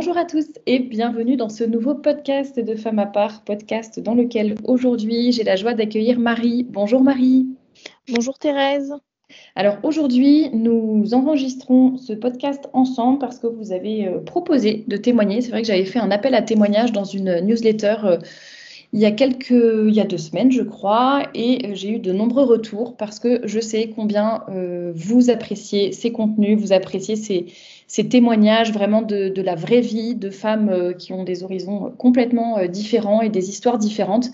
Bonjour à tous et bienvenue dans ce nouveau podcast de Femmes à part, podcast dans lequel aujourd'hui j'ai la joie d'accueillir Marie. Bonjour Marie. Bonjour Thérèse. Alors aujourd'hui nous enregistrons ce podcast ensemble parce que vous avez proposé de témoigner. C'est vrai que j'avais fait un appel à témoignage dans une newsletter il y a 2 semaines, je crois, et j'ai eu de nombreux retours parce que je sais combien vous appréciez ces contenus, vous appréciez ces témoignages vraiment de la vraie vie de femmes qui ont des horizons complètement différents et des histoires différentes.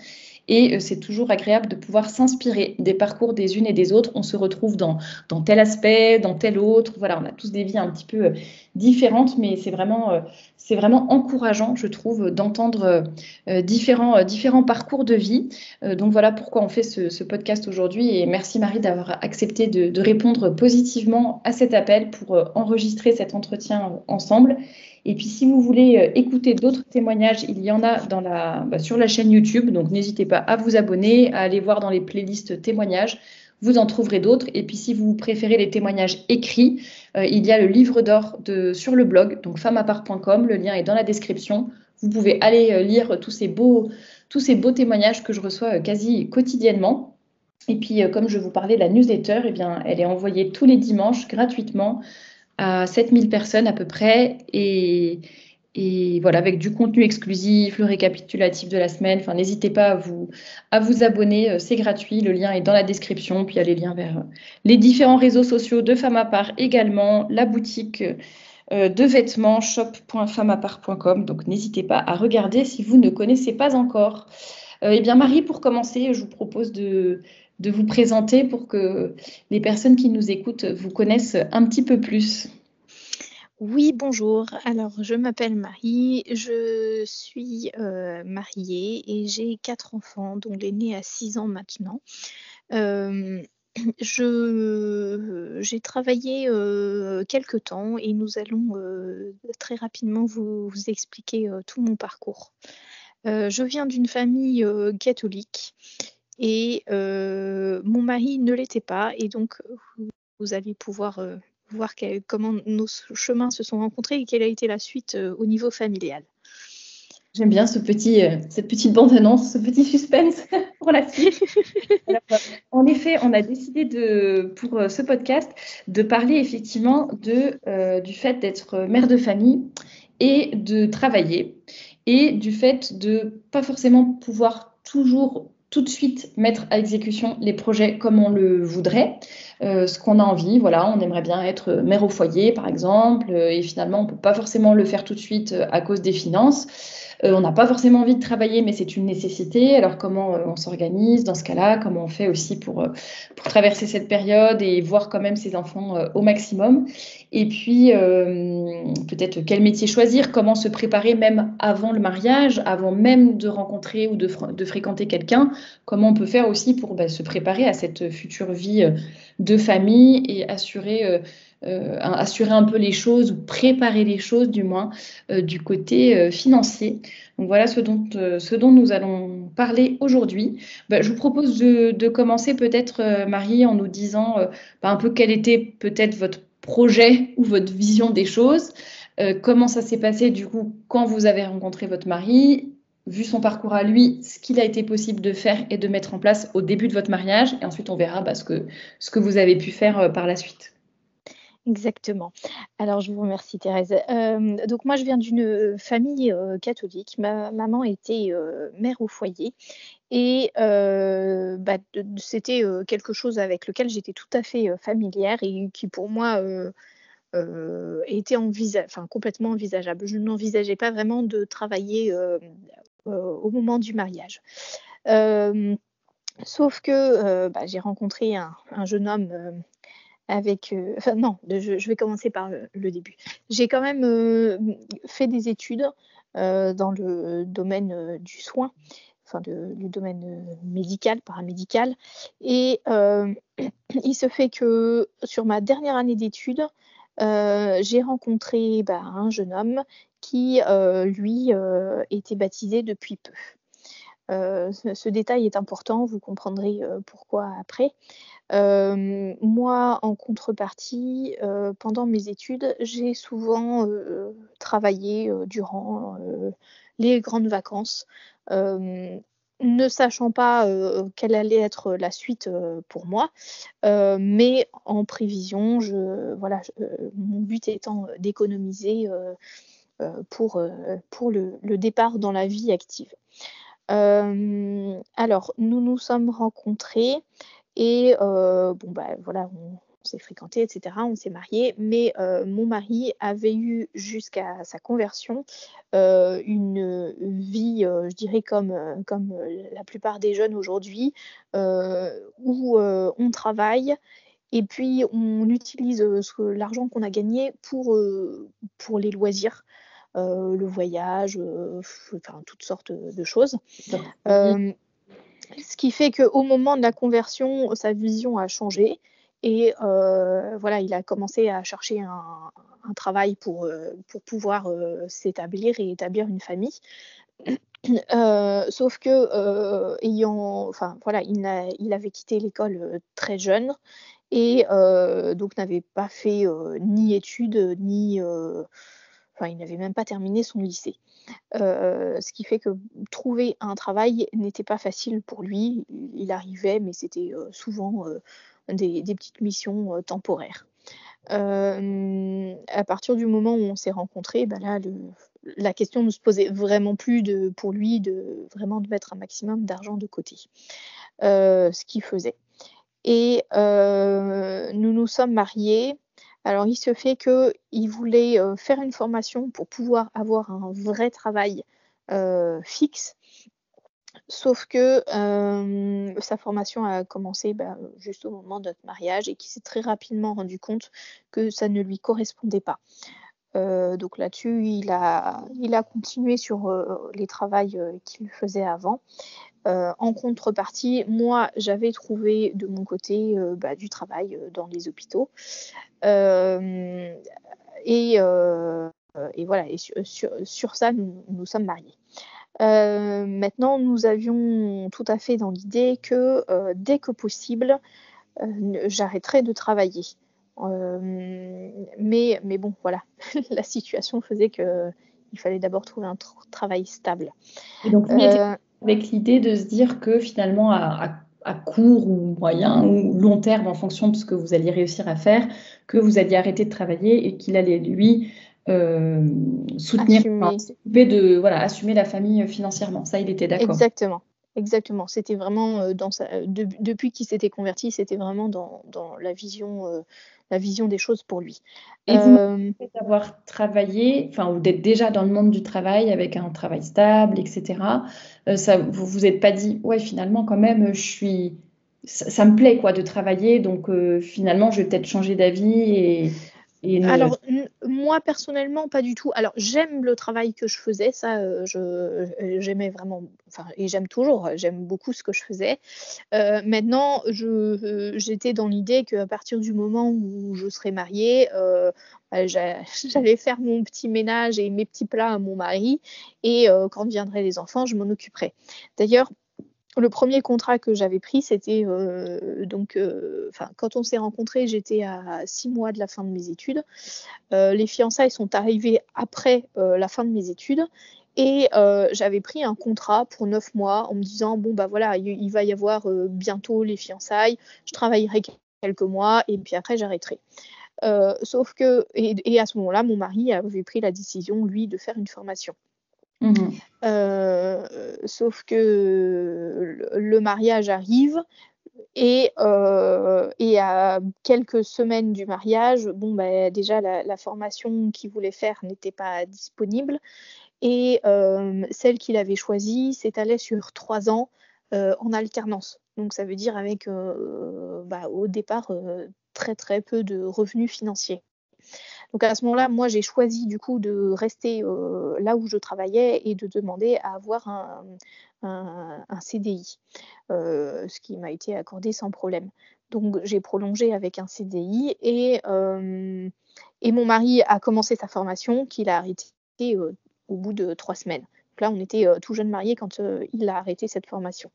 Et c'est toujours agréable de pouvoir s'inspirer des parcours des unes et des autres. On se retrouve dans tel aspect, dans tel autre. Voilà, on a tous des vies un petit peu différentes, mais c'est vraiment encourageant, je trouve, d'entendre différents parcours de vie. Donc voilà pourquoi on fait ce podcast aujourd'hui. Et merci Marie d'avoir accepté de répondre positivement à cet appel pour enregistrer cet entretien ensemble. Et puis si vous voulez écouter d'autres témoignages, il y en a sur la chaîne YouTube. Donc n'hésitez pas à vous abonner, à aller voir dans les playlists témoignages. Vous en trouverez d'autres. Et puis si vous préférez les témoignages écrits, il y a le livre d'or sur le blog, donc femmeapart.com. Le lien est dans la description. Vous pouvez aller lire tous ces beaux témoignages que je reçois quasi quotidiennement. Et puis, comme je vous parlais de la newsletter, eh bien, elle est envoyée tous les dimanches gratuitement à 7000 personnes à peu près. Et voilà, avec du contenu exclusif, le récapitulatif de la semaine. Enfin, n'hésitez pas à vous abonner, c'est gratuit. Le lien est dans la description. Puis il y a les liens vers les différents réseaux sociaux de Femmes à part également, la boutique de vêtements shop.femmeapart.com. Donc n'hésitez pas à regarder si vous ne connaissez pas encore. Eh bien Marie, pour commencer, je vous propose de vous présenter pour que les personnes qui nous écoutent vous connaissent un petit peu plus. Oui, bonjour. Alors, je m'appelle Marie, je suis mariée et j'ai 4 enfants, dont l'aîné a 6 ans maintenant. J'ai travaillé quelque temps et nous allons très rapidement vous expliquer tout mon parcours. Je viens d'une famille catholique et mon mari ne l'était pas, et donc vous allez pouvoir voir comment nos chemins se sont rencontrés et quelle a été la suite au niveau familial. J'aime bien cette petite bande-annonce, ce petit suspense pour la suite. Alors, en effet, on a décidé pour ce podcast de parler effectivement du fait d'être mère de famille et de travailler et du fait de pas forcément pouvoir toujours tout de suite mettre à exécution les projets comme on le voudrait, ce qu'on a envie. Voilà, on aimerait bien être mère au foyer, par exemple, et finalement, on peut pas forcément le faire tout de suite à cause des finances. On n'a pas forcément envie de travailler, mais c'est une nécessité. Alors, comment on s'organise dans ce cas-là? Comment on fait aussi pour traverser cette période et voir quand même ses enfants au maximum? Et puis, peut-être quel métier choisir? Comment se préparer même avant le mariage, avant même de rencontrer ou de fréquenter quelqu'un? Comment on peut faire aussi pour se préparer à cette future vie de famille et assurer un peu les choses ou préparer les choses du moins du côté financier. Donc voilà ce dont nous allons parler aujourd'hui. Je vous propose de commencer peut-être, Marie, en nous disant un peu quel était peut-être votre projet ou votre vision des choses. Comment ça s'est passé du coup quand vous avez rencontré votre mari, vu son parcours à lui, ce qu'il a été possible de faire et de mettre en place au début de votre mariage, et ensuite on verra ce que vous avez pu faire par la suite. Exactement. Alors, je vous remercie Thérèse. Donc moi, je viens d'une famille catholique. Ma maman était mère au foyer et c'était quelque chose avec lequel j'étais tout à fait familière et qui pour moi était complètement envisageable. Je n'envisageais pas vraiment de travailler au moment du mariage. Sauf que j'ai rencontré un jeune homme enfin non, je vais commencer par le début. J'ai quand même fait des études dans le domaine du soin, enfin du domaine médical, paramédical. Et il se fait que sur ma dernière année d'études, j'ai rencontré un jeune homme qui, lui, était baptisé depuis peu. Ce détail est important, vous comprendrez pourquoi après. Moi, en contrepartie, pendant mes études, j'ai souvent travaillé durant les grandes vacances, hem, ne sachant pas quelle allait être la suite pour moi, mais en prévision, mon but étant d'économiser pour le départ dans la vie active. Alors, nous nous sommes rencontrés et bon, bah, voilà, on s'est fréquentés et cetera, on s'est mariés, mais mon mari avait eu jusqu'à sa conversion, une vie, je dirais comme la plupart des jeunes aujourd'hui, où on travaille et puis on utilise, l'argent qu'on a gagné pour les loisirs, le voyage, enfin toutes sortes de choses. Sortie. Hem, Ce qui fait qu'au moment de la conversion, sa vision a changé et voilà, il a commencé à chercher un travail pour pouvoir, s'établir et établir une famille. Sauf que, enfin voilà, il avait quitté l'école, très jeune et donc n'avait pas fait, ni études, ni, enfin il n'avait même pas terminé son lycée. Ce qui fait que trouver un travail n'était pas facile pour lui. Il arrivait, mais c'était, souvent, des petites missions, temporaires. À partir du moment où on s'est rencontrés, bah, là, la question ne se posait vraiment plus pour lui de mettre un maximum d'argent de côté, ce qu'il faisait et nous nous sommes mariés. Alors il se fait qu'il voulait, faire une formation pour pouvoir avoir un vrai travail, fixe. Sauf que, sa formation a commencé, bah, juste au moment de notre mariage et qu'il s'est très rapidement rendu compte que ça ne lui correspondait pas. Donc là-dessus, il a continué sur, les travails, qu'il faisait avant. En contrepartie, moi, j'avais trouvé de mon côté, bah, du travail, dans les hôpitaux. Hem et voilà et sur ça, nous sommes mariés. Maintenant, nous avions tout à fait dans l'idée que, dès que possible, j'arrêterais de travailler. Mais bon, voilà, la situation faisait qu'il fallait d'abord trouver un travail stable. Et donc, lui était Heu, avec l'idée de se dire que finalement, à court ou moyen ou long terme, en fonction de ce que vous alliez réussir à faire, que vous alliez arrêter de travailler et qu'il allait, lui, soutenir, enfin, Assumer. s'occuper de, voilà, assumer la famille financièrement. Ça, il était d'accord. Exactement, exactement. C'était vraiment, dans sa depuis qu'il s'était converti, c'était vraiment dans la vision des choses pour lui. Et vous, Hem d'avoir travaillé, enfin, ou d'être déjà dans le monde du travail avec un travail stable, etc., ça, vous vous êtes pas dit, ouais, finalement, quand même, ça me plaît, quoi, de travailler, donc finalement, je vais peut-être changer d'avis et ne. Alors, moi personnellement, pas du tout. Alors, j'aime le travail que je faisais, ça, j'aimais vraiment, enfin et j'aime toujours, j'aime beaucoup ce que je faisais. Maintenant, j'étais dans l'idée qu'à partir du moment où je serais mariée, bah, j'allais faire mon petit ménage et mes petits plats à mon mari et quand viendraient les enfants, je m'en occuperais. D'ailleurs, le premier contrat que j'avais pris, c'était, enfin, quand on s'est rencontrés, j'étais à 6 mois de la fin de mes études. Les fiançailles sont arrivées après, la fin de mes études et j'avais pris un contrat pour 9 mois en me disant: «Bon, bah, voilà, il va y avoir, bientôt les fiançailles, je travaillerai quelques mois et puis après j'arrêterai». Sauf que et à ce moment-là, mon mari avait pris la décision, lui, de faire une formation. Mmh. Sauf que le mariage arrive et à quelques semaines du mariage, bon, bah, déjà la formation qu'il voulait faire n'était pas disponible et celle qu'il avait choisie s'étalait sur 3 ans, en alternance. Donc ça veut dire avec, bah, au départ, très, très peu de revenus financiers. Donc à ce moment-là, moi, j'ai choisi du coup de rester, là où je travaillais et de demander à avoir un CDI, ce qui m'a été accordé sans problème. Donc j'ai prolongé avec un CDI et mon mari a commencé sa formation qu'il a arrêtée, au bout de 3 semaines. là, on était tout jeune mariés quand il a arrêté cette formation.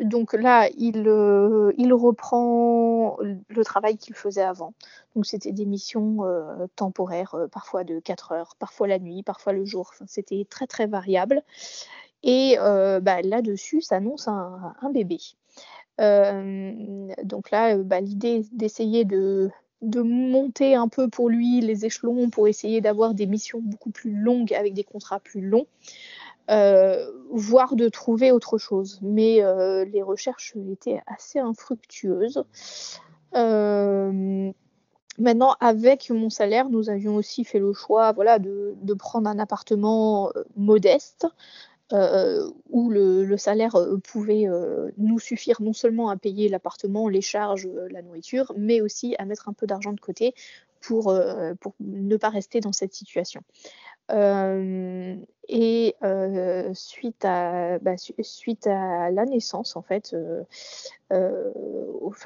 Donc là, il reprend le travail qu'il faisait avant. Donc c'était des missions temporaires, parfois de 4 heures, parfois la nuit, parfois le jour. Enfin, c'était très très variable. Et là-dessus s'annonce un bébé. Donc là, l'idée d'essayer de monter un peu pour lui les échelons pour essayer d'avoir des missions beaucoup plus longues avec des contrats plus longs, voire de trouver autre chose. Mais les recherches étaient assez infructueuses. Maintenant, avec mon salaire, nous avions aussi fait le choix de prendre un appartement modeste, où le salaire pouvait nous suffire non seulement à payer l'appartement, les charges, la nourriture, mais aussi à mettre un peu d'argent de côté pour ne pas rester dans cette situation. Suite à la naissance, en fait,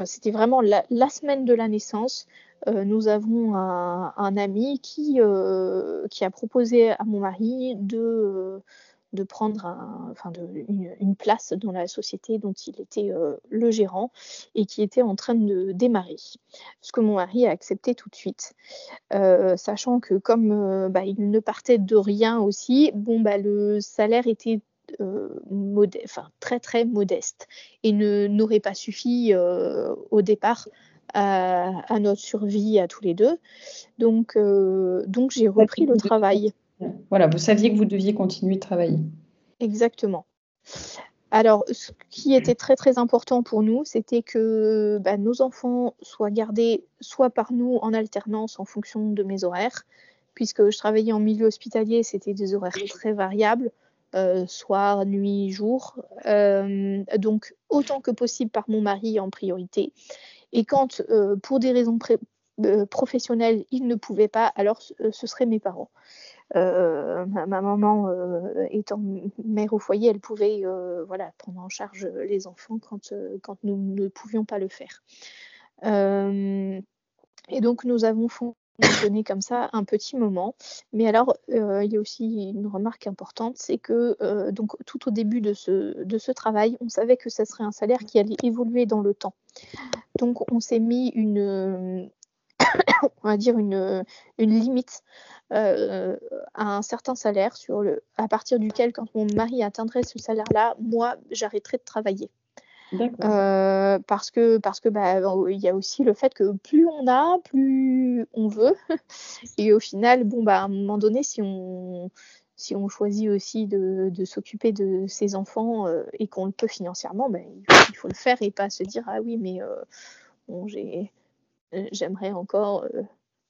c'était vraiment la semaine de la naissance, nous avons un ami qui a proposé à mon mari de prendre une place dans la société dont il était le gérant et qui était en train de démarrer. Ce que mon mari a accepté tout de suite, sachant que comme il ne partait de rien aussi, le salaire était très très modeste et n'aurait pas suffi au départ à notre survie à tous les deux. Donc j'ai repris le travail. Voilà, vous saviez que vous deviez continuer de travailler. Exactement. Alors, ce qui était très très important pour nous, c'était que nos enfants soient gardés soit par nous en alternance en fonction de mes horaires, puisque je travaillais en milieu hospitalier, c'était des horaires très variables, soir, nuit, jour. Donc, autant que possible par mon mari en priorité. Et quand, pour des raisons professionnelles, il ne pouvait pas, alors ce seraient mes parents. Ma maman étant mère au foyer, elle pouvait prendre en charge les enfants quand nous ne pouvions pas le faire. Et donc nous avons fonctionné comme ça un petit moment. Mais alors, il y a aussi une remarque importante, c'est que donc tout au début de ce travail, on savait que ça serait un salaire qui allait évoluer dans le temps. Donc on s'est mis on va dire une limite à un certain salaire à partir duquel, quand mon mari atteindrait ce salaire-là, moi, j'arrêterais de travailler. Parce que il y a aussi le fait que plus on a, plus on veut. Et au final, à un moment donné, si on choisit aussi de s'occuper de ses enfants et qu'on le peut financièrement, il faut le faire et pas se dire ah oui, mais j'aimerais encore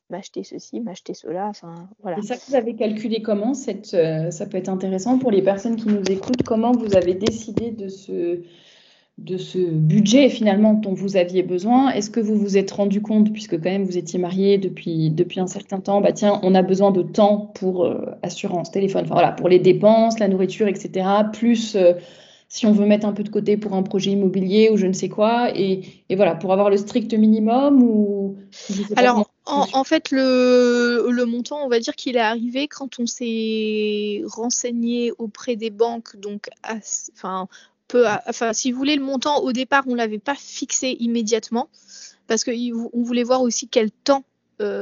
m'acheter ceci, m'acheter cela, enfin voilà. Et ça, vous avez calculé comment ça peut être intéressant pour les personnes qui nous écoutent, comment vous avez décidé de ce budget finalement dont vous aviez besoin? Est-ce que vous vous êtes rendu compte, puisque quand même vous étiez mariés depuis un certain temps, tiens, on a besoin de temps pour assurance, téléphone, enfin voilà, pour les dépenses, la nourriture, etc. Plus si on veut mettre un peu de côté pour un projet immobilier ou je ne sais quoi, et voilà, pour avoir le strict minimum ou je sais pas. Alors, en fait, le montant, on va dire qu'il est arrivé quand on s'est renseigné auprès des banques. Donc, si vous voulez, le montant, au départ, on ne l'avait pas fixé immédiatement parce qu'on voulait voir aussi quel temps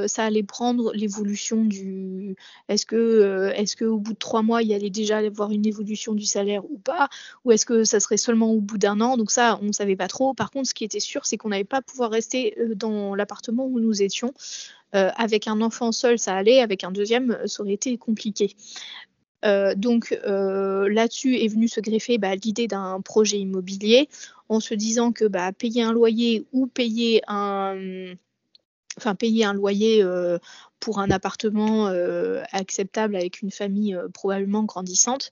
ça allait prendre l'évolution du... Est-ce que au bout de 3 mois, il y allait déjà avoir une évolution du salaire ou pas? Ou est-ce que ça serait seulement au bout d'1 an? Donc ça, on ne savait pas trop. Par contre, ce qui était sûr, c'est qu'on n'allait pas pouvoir rester dans l'appartement où nous étions. Avec un enfant seul, ça allait. Avec un deuxième, ça aurait été compliqué. Donc là-dessus est venue se greffer l'idée d'un projet immobilier, en se disant que payer un loyer ou payer un loyer pour un appartement acceptable avec une famille probablement grandissante,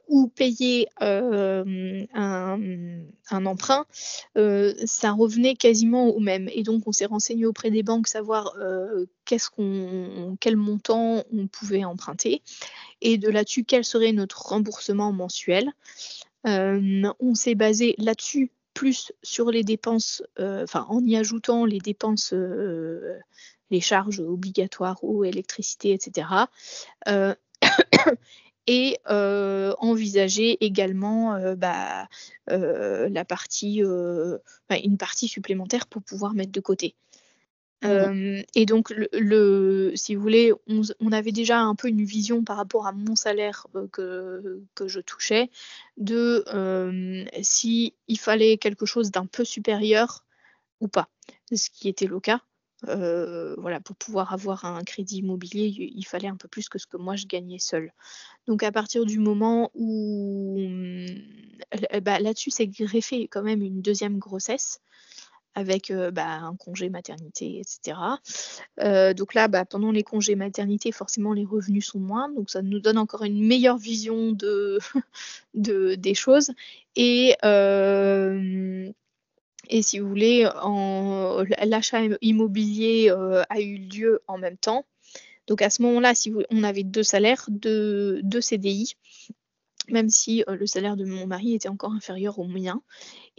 ou payer un emprunt, ça revenait quasiment au même. Et donc on s'est renseigné auprès des banques, savoir quel montant on pouvait emprunter, et de là-dessus quel serait notre remboursement mensuel. On s'est basé là-dessus plus sur les dépenses, en y ajoutant les dépenses les charges obligatoires, eau, électricité, etc. Euh, et envisager également la partie, une partie supplémentaire pour pouvoir mettre de côté. Et donc, si vous voulez, on avait déjà un peu une vision par rapport à mon salaire que je touchais, de si il fallait quelque chose d'un peu supérieur ou pas, ce qui était le cas. Voilà, pour pouvoir avoir un crédit immobilier, il fallait un peu plus que ce que moi je gagnais seule. Donc à partir du moment où là-dessus s'est greffé quand même une deuxième grossesse avec un congé maternité, etc. Donc là, pendant les congés maternité, forcément les revenus sont moins, donc ça nous donne encore une meilleure vision des choses. Et si vous voulez, l'achat immobilier a eu lieu en même temps. Donc à ce moment-là, on avait 2 salaires, 2 CDI, même si le salaire de mon mari était encore inférieur au mien.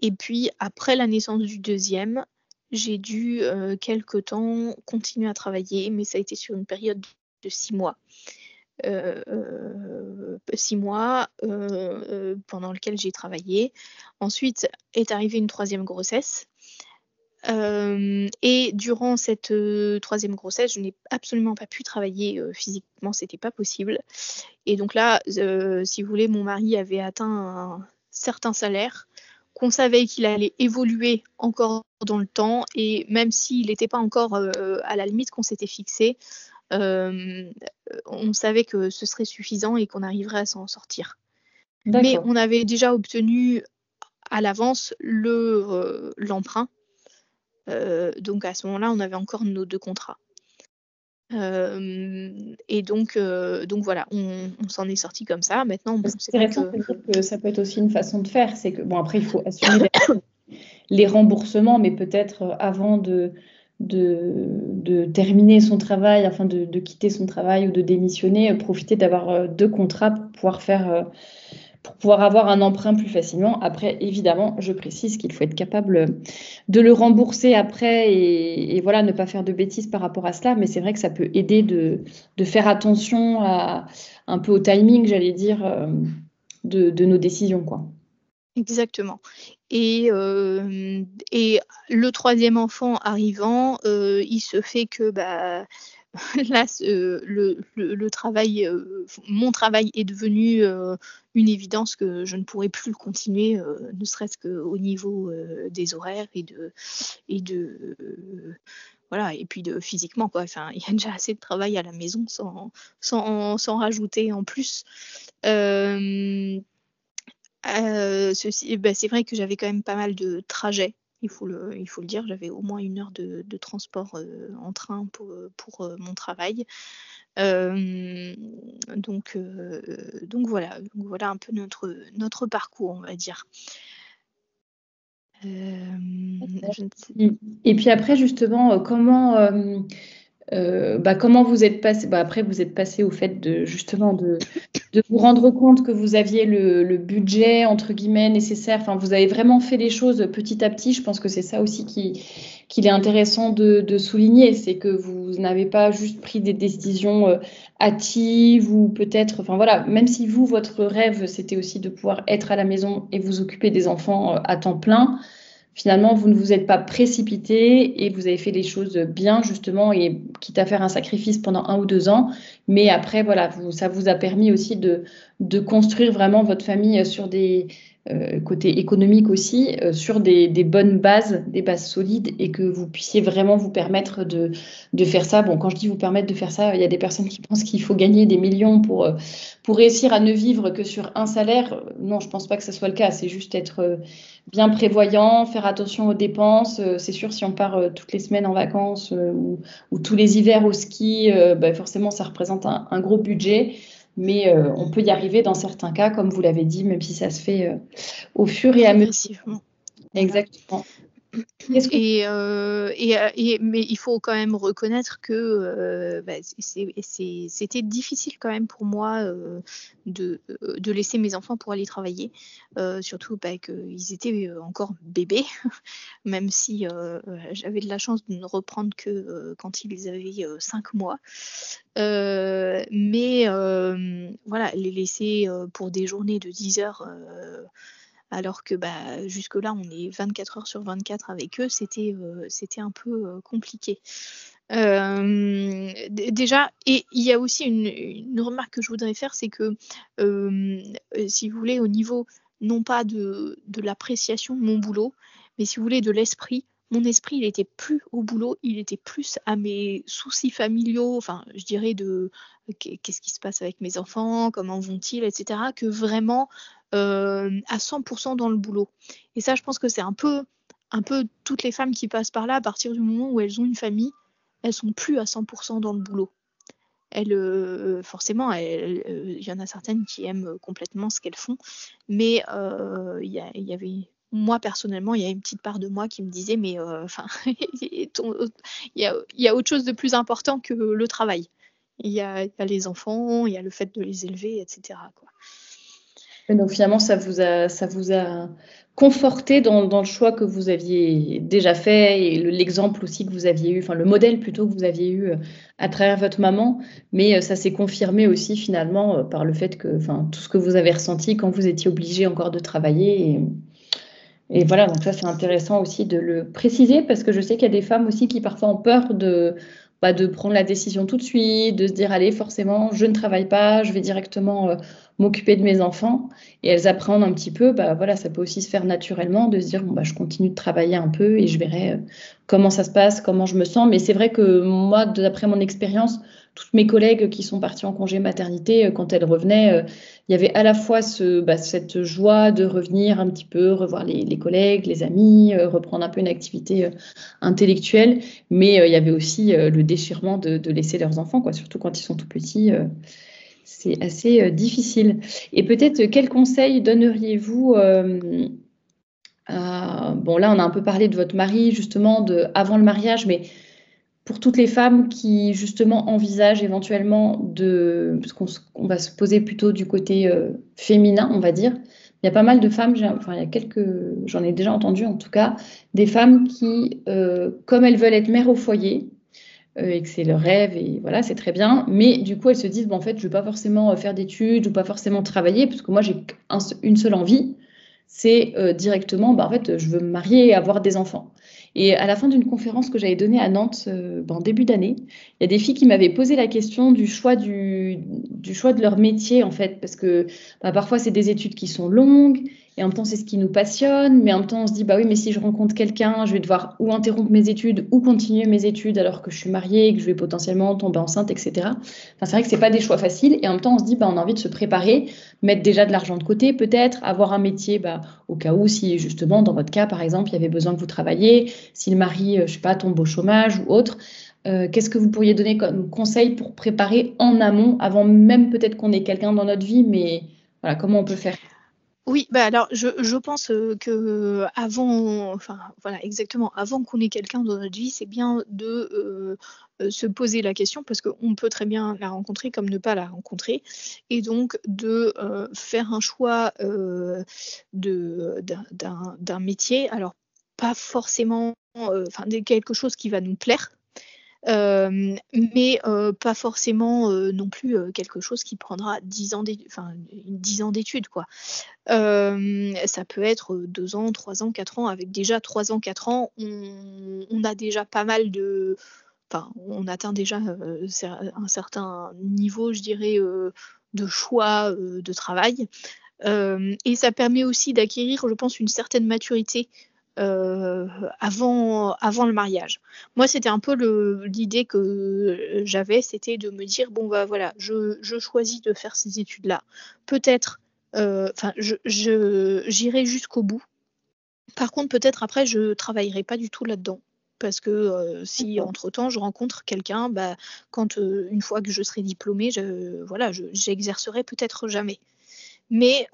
Et puis après la naissance du deuxième, j'ai dû quelque temps continuer à travailler, mais ça a été sur une période de 6 mois. 6 mois pendant lequel j'ai travaillé. Ensuite est arrivée une troisième grossesse. Et durant cette troisième grossesse, je n'ai absolument pas pu travailler physiquement, c'était pas possible. Et donc là, si vous voulez, mon mari avait atteint un certain salaire qu'on savait qu'il allait évoluer encore dans le temps, et même s'il n'était pas encore à la limite qu'on s'était fixé, on savait que ce serait suffisant et qu'on arriverait à s'en sortir. Mais on avait déjà obtenu à l'avance l'emprunt. Donc à ce moment-là, on avait encore nos 2 contrats. Et donc voilà, on s'en est sorti comme ça. Maintenant, c'est intéressant que ça peut être aussi une façon de faire. C'est que, bon, après, il faut assumer les remboursements, mais peut-être avant de terminer son travail, afin de quitter son travail ou de démissionner, profiter d'avoir 2 contrats pour pouvoir avoir un emprunt plus facilement. Après, évidemment, je précise qu'il faut être capable de le rembourser après et voilà, ne pas faire de bêtises par rapport à cela. Mais c'est vrai que ça peut aider de faire attention un peu au timing, j'allais dire, de nos décisions, quoi. Exactement. Et le troisième enfant arrivant, il se fait que là, le travail, mon travail est devenu une évidence que je ne pourrais plus le continuer, ne serait-ce qu'au niveau des horaires voilà, et puis physiquement, quoi. Enfin, il y a déjà assez de travail à la maison sans rajouter en plus. C'est vrai que j'avais quand même pas mal de trajets, il faut le dire. J'avais au moins 1 heure de transport en train pour mon travail. Donc voilà un peu notre parcours, on va dire. Et puis après, justement, comment vous êtes passé, après vous êtes passé au fait de justement de vous rendre compte que vous aviez le budget entre guillemets nécessaire. Enfin, vous avez vraiment fait les choses petit à petit. Je pense que c'est ça aussi qu'il est intéressant de souligner, c'est que vous n'avez pas juste pris des décisions hâtives ou peut-être, enfin voilà, même si votre rêve c'était aussi de pouvoir être à la maison et vous occuper des enfants à temps plein. Finalement, vous ne vous êtes pas précipité et vous avez fait les choses bien, justement, et quitte à faire un sacrifice pendant 1 ou 2 ans. Mais après, voilà, ça vous a permis aussi de construire vraiment votre famille sur des côtés économiques aussi, sur des bonnes bases, des bases solides, et que vous puissiez vraiment vous permettre de faire ça. Bon, quand je dis vous permettre de faire ça, il y a des personnes qui pensent qu'il faut gagner des millions pour réussir à ne vivre que sur un salaire. Non, je ne pense pas que ce soit le cas. C'est juste être bien prévoyant, faire attention aux dépenses. C'est sûr, si on part toutes les semaines en vacances ou tous les hivers au ski, forcément, ça représente un gros budget. Mais on peut y arriver dans certains cas, comme vous l'avez dit, même si ça se fait au fur et à mesure. Progressivement. Exactement. Qu'est-ce que Mais il faut quand même reconnaître que c'était difficile quand même pour moi de laisser mes enfants pour aller travailler, surtout qu'ils étaient encore bébés, même si j'avais de la chance de ne reprendre que quand ils avaient 5 mois. Voilà, les laisser pour des journées de 10 heures alors que jusque-là, on est 24 heures sur 24 avec eux, c'était un peu compliqué. Déjà, et il y a aussi une remarque que je voudrais faire, c'est que si vous voulez, au niveau non pas de l'appréciation de mon boulot, mais si vous voulez de l'esprit, mon esprit, il était plus au boulot, il était plus à mes soucis familiaux, enfin, je dirais de qu'est-ce qui se passe avec mes enfants, comment vont-ils, etc., que vraiment à 100% dans le boulot. Et ça, je pense que c'est un peu toutes les femmes qui passent par là, à partir du moment où elles ont une famille, elles sont plus à 100% dans le boulot. Forcément, il y en a certaines qui aiment complètement ce qu'elles font, mais il y avait, moi personnellement, il y a une petite part de moi qui me disait, mais il y a autre chose de plus important que le travail. Il y a les enfants, il y a le fait de les élever, etc., quoi. Donc finalement, ça vous a conforté dans le choix que vous aviez déjà fait et l'exemple aussi que vous aviez eu, enfin le modèle plutôt que vous aviez eu à travers votre maman, mais ça s'est confirmé aussi finalement par le fait que, enfin, tout ce que vous avez ressenti quand vous étiez obligé encore de travailler. Et voilà, donc ça c'est intéressant aussi de le préciser parce que je sais qu'il y a des femmes aussi qui parfois ont peur de prendre la décision tout de suite, de se dire allez forcément je ne travaille pas, je vais directement m'occuper de mes enfants et elles appréhendent un petit peu, voilà, ça peut aussi se faire naturellement de se dire bon, je continue de travailler un peu et je verrai comment ça se passe, comment je me sens. Mais c'est vrai que moi, d'après mon expérience, toutes mes collègues qui sont parties en congé maternité, quand elles revenaient, il y avait à la fois cette joie de revenir un petit peu, revoir les collègues, les amis, reprendre un peu une activité intellectuelle, mais il y avait aussi le déchirement de laisser leurs enfants, quoi, surtout quand ils sont tout petits. C'est assez difficile. Et peut-être quel conseil donneriez-vous bon, là, on a un peu parlé de votre mari, justement, avant le mariage, mais pour toutes les femmes qui justement envisagent éventuellement parce qu'on va se poser plutôt du côté féminin, on va dire. Il y a pas mal de femmes, enfin il y a j'en ai déjà entendu en tout cas, des femmes qui, comme elles veulent être mères au foyer, et que c'est leur rêve, et voilà, c'est très bien, mais du coup elles se disent, bon, en fait, je ne veux pas forcément faire d'études, ou pas forcément travailler, parce que moi j'ai une seule envie, c'est directement, en fait, je veux me marier et avoir des enfants. Et à la fin d'une conférence que j'avais donnée à Nantes en début d'année, il y a des filles qui m'avaient posé la question du choix de leur métier, en fait, parce que parfois c'est des études qui sont longues, et en même temps c'est ce qui nous passionne, mais en même temps on se dit, bah oui, mais si je rencontre quelqu'un, je vais devoir ou interrompre mes études ou continuer mes études alors que je suis mariée, que je vais potentiellement tomber enceinte, etc. Enfin, c'est vrai que c'est pas des choix faciles, et en même temps on se dit, on a envie de se préparer, mettre déjà de l'argent de côté peut-être, avoir un métier au cas où, si justement, dans votre cas, par exemple, il y avait besoin que vous travailliez, si le mari, je sais pas, tombe au chômage ou autre. Qu'est-ce que vous pourriez donner comme conseil pour préparer en amont, avant même peut-être qu'on ait quelqu'un dans notre vie, mais voilà, comment on peut faire? Oui, alors je pense que avant, enfin voilà, exactement, avant qu'on ait quelqu'un dans notre vie, c'est bien de se poser la question parce qu'on peut très bien la rencontrer comme ne pas la rencontrer, et donc de faire un choix d'un métier. Alors pas forcément, enfin quelque chose qui va nous plaire. Mais pas forcément non plus quelque chose qui prendra 10 ans 10 ans d'études, quoi. Ça peut être 2 ans, 3 ans, 4 ans. Avec déjà 3 ans, 4 ans, on a déjà pas mal de, enfin, on atteint déjà un certain niveau, je dirais, de choix de travail. Et ça permet aussi d'acquérir, je pense, une certaine maturité avant le mariage. Moi, c'était un peu l'idée que j'avais, c'était de me dire bon voilà, je choisis de faire ces études-là. Peut-être, enfin, j'irai jusqu'au bout. Par contre, peut-être après, je travaillerai pas du tout là-dedans. Parce que si entre-temps je rencontre quelqu'un, quand une fois que je serai diplômée, voilà, j'exercerai peut-être jamais. Mais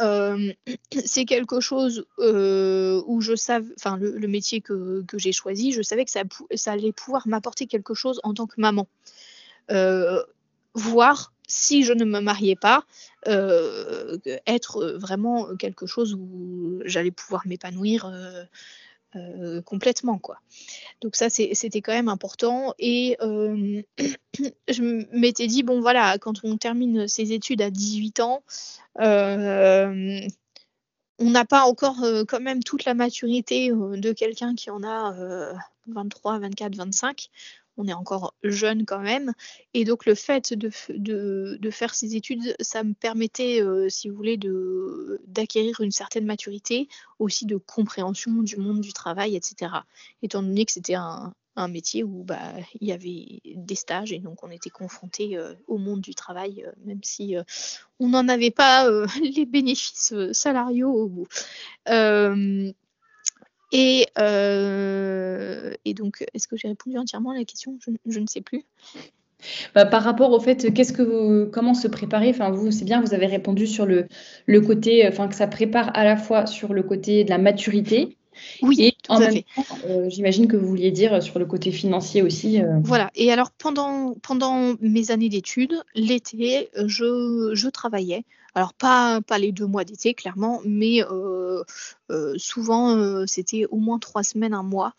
c'est quelque chose où je savais, enfin le métier que j'ai choisi, je savais que ça allait pouvoir m'apporter quelque chose en tant que maman. Voire, si je ne me mariais pas, être vraiment quelque chose où j'allais pouvoir m'épanouir complètement, quoi. Donc ça, c'était quand même important et je m'étais dit: «Bon voilà, quand on termine ses études à 18 ans, hem, on n'a pas encore, quand même toute la maturité, de quelqu'un qui en a, 23-24-25. On est encore jeune quand même et donc le fait de faire ces études, ça me permettait, si vous voulez, d'acquérir une certaine maturité, aussi de compréhension du monde du travail et cetera. Étant donné que c'était un métier où, bah, il y avait des stages et donc on était confrontés, au monde du travail, même si, on n'en avait pas les bénéfices salariaux au bout. Et donc, est-ce que j'ai répondu entièrement à la question? Je ne sais plus. Bah, par rapport au fait, comment se préparer, enfin vous, c'est bien, vous avez répondu sur le côté, enfin que ça prépare à la fois sur le côté de la maturité Oui, et tout en à même fait. temps, j'imagine que vous vouliez dire sur le côté financier aussi. Voilà. Et alors pendant mes années d'études, l'été, je travaillais. Alors pas les 2 mois d'été clairement, mais souvent, c'était au moins 3 semaines, 1 mois.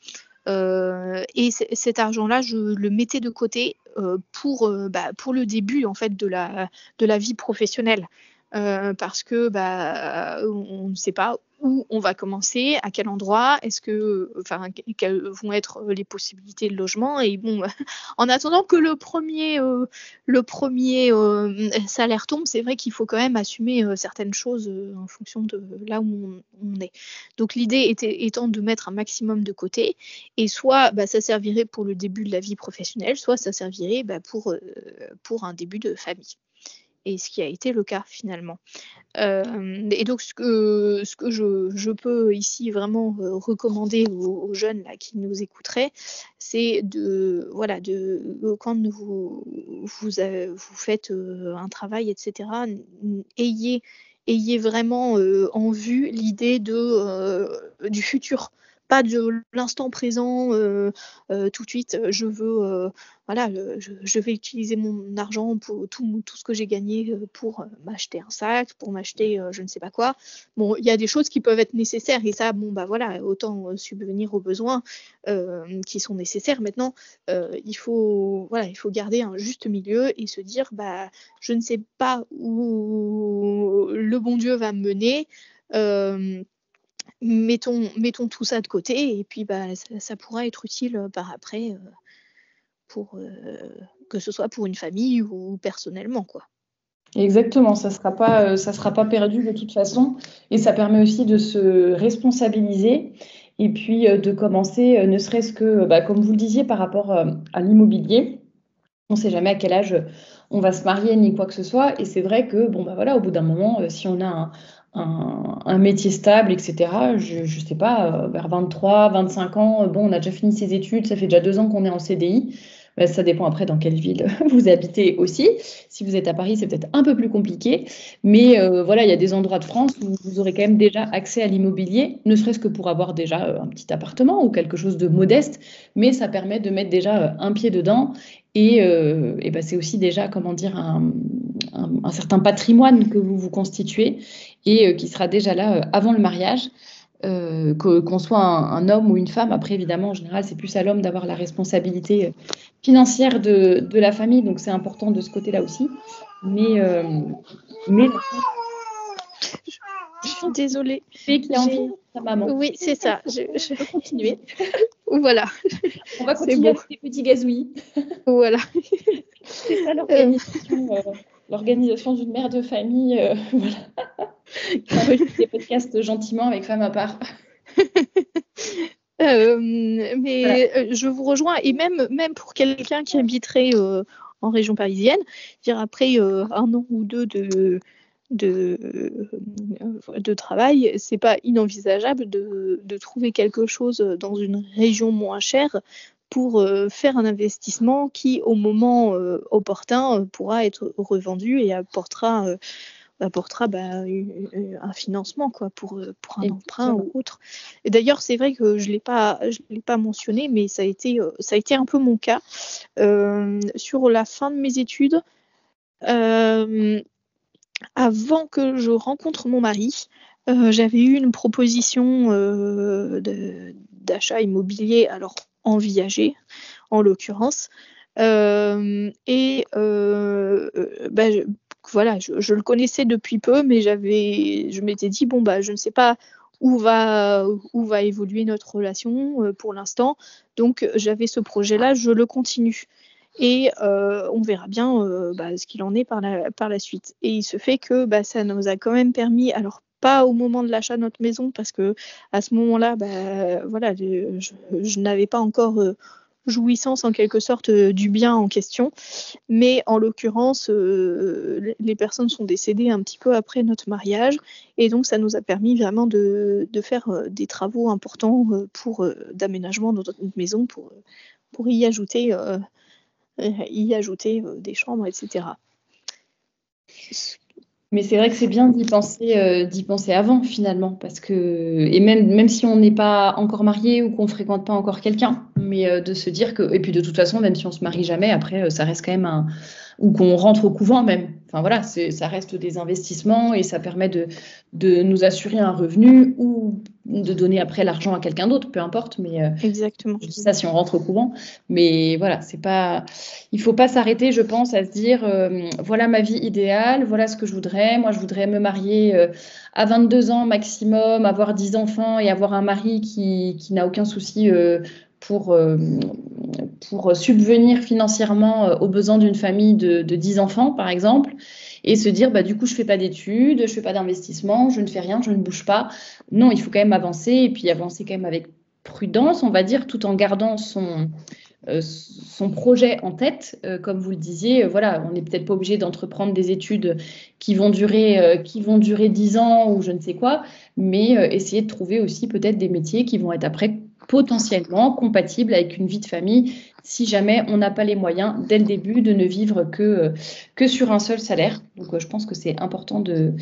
Et cet argent-là, je le mettais de côté, pour le début en fait de la vie professionnelle. Parce que, bah, on ne sait pas où on va commencer, à quel endroit, est-ce que, enfin, quelles vont être les possibilités de logement et bon, en attendant que le premier salaire tombe, c'est vrai qu'il faut quand même assumer, certaines choses, en fonction de là où on est. Donc l'idée étant de mettre un maximum de côté et soit, bah, ça servirait pour le début de la vie professionnelle, soit ça servirait, bah, pour un début de famille et ce qui a été le cas finalement. Et donc ce que je peux ici vraiment, recommander aux jeunes là qui nous écouteraient, c'est de voilà, quand vous faites, un travail et cetera, ayez vraiment, en vue l'idée du futur. Pas de l'instant présent, tout de suite, je veux, voilà, je vais utiliser mon argent pour tout ce que j'ai gagné, pour, m'acheter un sac, pour m'acheter, je ne sais pas quoi. Bon, il y a des choses qui peuvent être nécessaires et ça, bon, bah, voilà, autant, subvenir aux besoins, qui sont nécessaires. Maintenant, il faut garder un juste milieu et se dire: «Bah, je ne sais pas où le bon Dieu va me mener, hem, mettons tout ça de côté et puis, bah, ça pourra être utile, par après, pour, que ce soit pour une famille ou personnellement, quoi». Exactement, ça sera pas perdu de toute façon et ça permet aussi de se responsabiliser et puis de commencer, ne serait-ce que, bah, comme vous le disiez par rapport, à l'immobilier. On ne sait jamais à quel âge on va se marier ni quoi que ce soit et c'est vrai que, bon, bah, voilà, au bout d'un moment, si on a un métier stable et cetera, je sais pas, vers 23-25 ans, bon, on a déjà fini ses études, ça fait déjà 2 ans qu'on est en CDI. Bah, ça dépend après dans quelle ville vous habitez aussi. Si vous êtes à Paris, c'est peut-être un peu plus compliqué, mais voilà, il y a des endroits de France où vous aurez quand même déjà accès à l'immobilier, ne serait-ce que pour avoir déjà, un petit appartement ou quelque chose de modeste, mais ça permet de mettre déjà, un pied dedans et bah, c'est aussi déjà, comment dire, un certain patrimoine que vous vous constituez et qui sera déjà là avant le mariage. Qu'on soit un homme ou une femme, après évidemment en général c'est plus à l'homme d'avoir la responsabilité financière de la famille, donc c'est important de ce côté-là aussi. Mais la femme Je suis désolée, qui a envie j'ai de sa maman. oui, c'est ça, je On peut continuer. voilà, On va c'est continuer bon, avec les petits gazouillis. voilà. C'est ça Hem, l'organisation d'une mère de famille, voilà, qui enregistre des podcasts gentiment avec femme à part. Voilà. mais je vous rejoins et même pour quelqu'un qui habiterait, en région parisienne, dire après, 1 an ou 2 de, de travail, c'est pas inenvisageable de trouver quelque chose, dans une région moins chère pour, faire un investissement qui, au moment, opportun, pourra être revendu et apportera, apportera un financement quoi, pour un emprunt Exactement. ou autre. Et d'ailleurs, c'est vrai que je l'ai pas mentionné, mais ça a été un peu mon cas. Sur la fin de mes études, avant que je rencontre mon mari, j'avais eu une proposition d'achat immobilier, alors en viager en l'occurrence. Voilà, je le connaissais depuis peu, mais je m'étais dit, bon, je ne sais pas où va évoluer notre relation pour l'instant. Donc, j'avais ce projet-là, je le continue. Et on verra bien ce qu'il en est par la suite. Et il se fait que ça nous a quand même permis, alors pas au moment de l'achat de notre maison, parce que à ce moment-là, voilà, je n'avais pas encore jouissance en quelque sorte du bien en question, mais en l'occurrence, les personnes sont décédées un petit peu après notre mariage, et donc ça nous a permis vraiment de faire des travaux importants d'aménagement de notre maison pour y ajouter des chambres, etc. Mais c'est vrai que c'est bien d'y penser avant finalement, parce que et même si on n'est pas encore marié ou qu'on fréquente pas encore quelqu'un, mais de se dire que et puis de toute façon, même si on se marie jamais, après ça reste quand même ou qu'on rentre au couvent même. Enfin voilà, ça reste des investissements et ça permet de nous assurer un revenu ou de donner après l'argent à quelqu'un d'autre, peu importe. Mais Exactement. je dis ça si on rentre au couvent, mais voilà, c'est pas. Il faut pas s'arrêter, je pense, à se dire voilà ma vie idéale, voilà ce que je voudrais. Moi, je voudrais me marier à 22 ans maximum, avoir 10 enfants et avoir un mari qui n'a aucun souci pour, euh, pour subvenir financièrement aux besoins d'une famille de 10 enfants, par exemple, et se dire du coup, je fais pas d'études, je fais pas d'investissement, je ne fais rien, je ne bouge pas. Non, il faut quand même avancer et puis avancer quand même avec prudence, on va dire, tout en gardant son projet en tête. Comme vous le disiez, voilà, on n'est peut-être pas obligé d'entreprendre des études qui vont durer 10 ans ou je ne sais quoi, mais essayer de trouver aussi peut-être des métiers qui vont être après potentiellement compatibles avec une vie de famille si jamais on n'a pas les moyens dès le début de ne vivre que sur un seul salaire. Donc je pense que c'est important de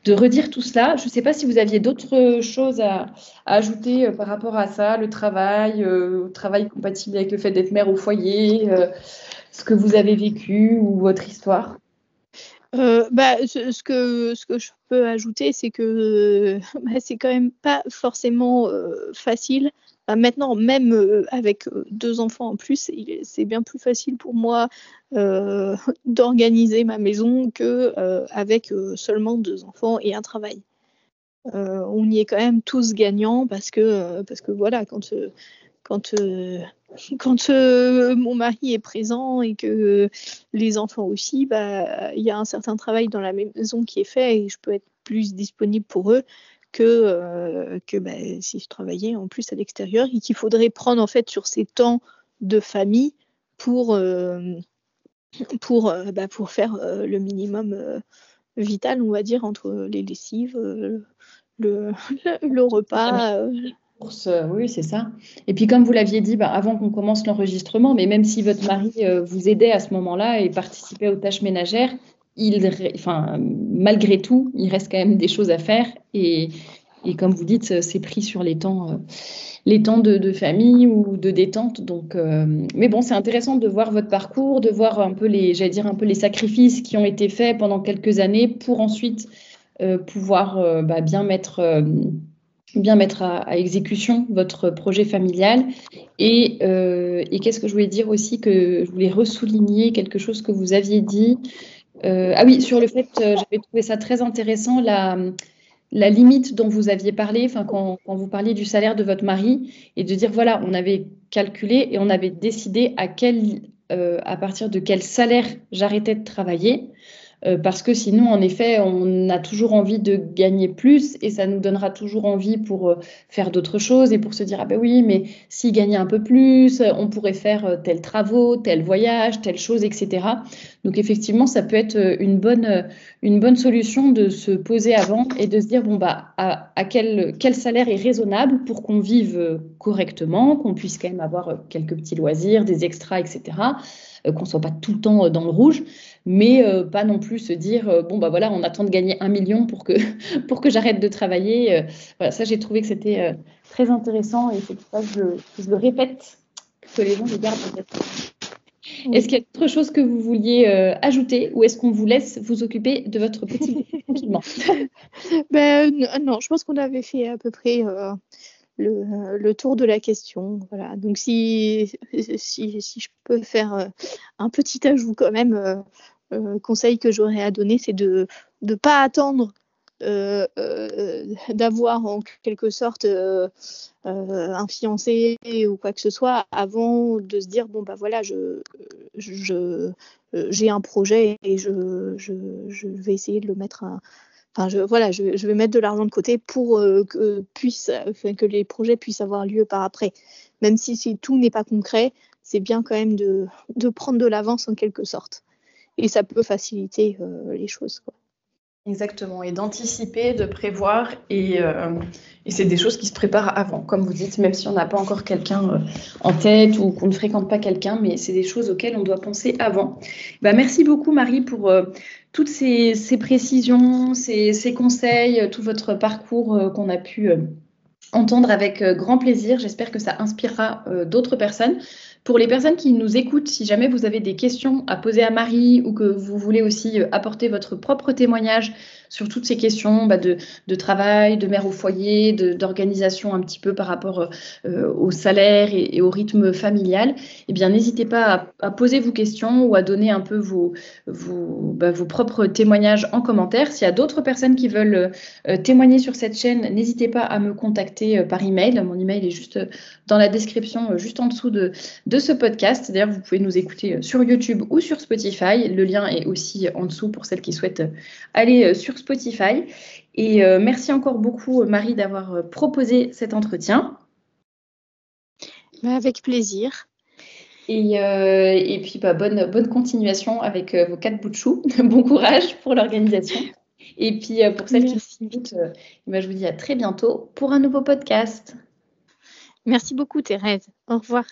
redire tout cela. Je ne sais pas si vous aviez d'autres choses à ajouter par rapport à ça, le travail compatible avec le fait d'être mère au foyer, ce que vous avez vécu ou votre histoire. Ce que je peux ajouter, c'est que c'est quand même pas forcément facile. Maintenant, même avec 2 enfants en plus, c'est bien plus facile pour moi d'organiser ma maison que avec seulement 2 enfants et un travail. On y est quand même tous gagnants parce que voilà, quand, mon mari est présent et que les enfants aussi, il y a un certain travail dans la maison qui est fait et je peux être plus disponible pour eux que si je travaillais en plus à l'extérieur et qu'il faudrait prendre en fait sur ces temps de famille pour, pour faire le minimum vital, on va dire, entre les lessives, le, le repas. Oui, c'est ça. Et puis comme vous l'aviez dit avant qu'on commence l'enregistrement, mais même si votre mari vous aidait à ce moment-là et participait aux tâches ménagères, malgré tout, il reste quand même des choses à faire. Et comme vous dites, c'est pris sur les temps de famille ou de détente. Donc, mais bon, c'est intéressant de voir votre parcours, de voir un peu j'allais dire un peu les sacrifices qui ont été faits pendant quelques années pour ensuite pouvoir bien mettre à exécution votre projet familial. Et qu'est-ce que je voulais dire aussi, que je voulais ressouligner quelque chose que vous aviez dit. Ah oui, sur le fait, j'avais trouvé ça très intéressant, la limite dont vous aviez parlé, enfin, quand vous parliez du salaire de votre mari, et de dire, voilà, on avait calculé et on avait décidé à partir de quel salaire j'arrêtais de travailler. Parce que sinon, en effet, on a toujours envie de gagner plus et ça nous donnera toujours envie pour faire d'autres choses et pour se dire, ah ben oui, mais s'il gagnait un peu plus, on pourrait faire tel travaux, tel voyage, telle chose, etc. Donc effectivement, ça peut être une bonne solution de se poser avant et de se dire, bon, à quel salaire est raisonnable pour qu'on vive correctement, qu'on puisse quand même avoir quelques petits loisirs, des extras, etc. Qu'on ne soit pas tout le temps dans le rouge. mais pas non plus se dire bon bah voilà, on attend de gagner 1 million pour que pour que j'arrête de travailler. Voilà, ça j'ai trouvé que c'était très intéressant et c'est pour ça que je le répète, que les gens le gardent en tête. Oui. Est-ce qu'il y a autre chose que vous vouliez ajouter ou est-ce qu'on vous laisse vous occuper de votre petit tranquillement? Non, je pense qu'on avait fait à peu près le tour de la question. Voilà. Donc, si je peux faire un petit ajout quand même, conseil que j'aurais à donner, c'est de ne pas attendre d'avoir en quelque sorte un fiancé ou quoi que ce soit avant de se dire bon bah voilà j'ai un projet et je vais essayer de le mettre enfin je vais mettre de l'argent de côté pour que les projets puissent avoir lieu par après, même si tout n'est pas concret. C'est bien quand même de prendre de l'avance en quelque sorte et ça peut faciliter les choses, quoi. Exactement, et d'anticiper, de prévoir, et c'est des choses qui se préparent avant, comme vous dites, même si on n'a pas encore quelqu'un en tête ou qu'on ne fréquente pas quelqu'un, mais c'est des choses auxquelles on doit penser avant. Bah, merci beaucoup Marie pour toutes ces précisions, ces conseils, tout votre parcours qu'on a pu entendre avec grand plaisir. J'espère que ça inspirera d'autres personnes. Pour les personnes qui nous écoutent, si jamais vous avez des questions à poser à Marie ou que vous voulez aussi apporter votre propre témoignage sur toutes ces questions de travail, de mère au foyer, d'organisation un petit peu par rapport au salaire et au rythme familial, eh bien n'hésitez pas à poser vos questions ou à donner un peu vos propres témoignages en commentaire. S'il y a d'autres personnes qui veulent témoigner sur cette chaîne, n'hésitez pas à me contacter par email. Mon email est juste dans la description, juste en dessous de ce podcast. D'ailleurs, vous pouvez nous écouter sur YouTube ou sur Spotify. Le lien est aussi en dessous pour celles qui souhaitent aller sur Spotify. Et merci encore beaucoup, Marie, d'avoir proposé cet entretien. Avec plaisir. Et puis, bonne continuation avec vos 4 bouts de chou. Bon courage pour l'organisation. Et puis, pour celles qui nous écoutent, je vous dis à très bientôt pour un nouveau podcast. Merci beaucoup, Thérèse. Au revoir.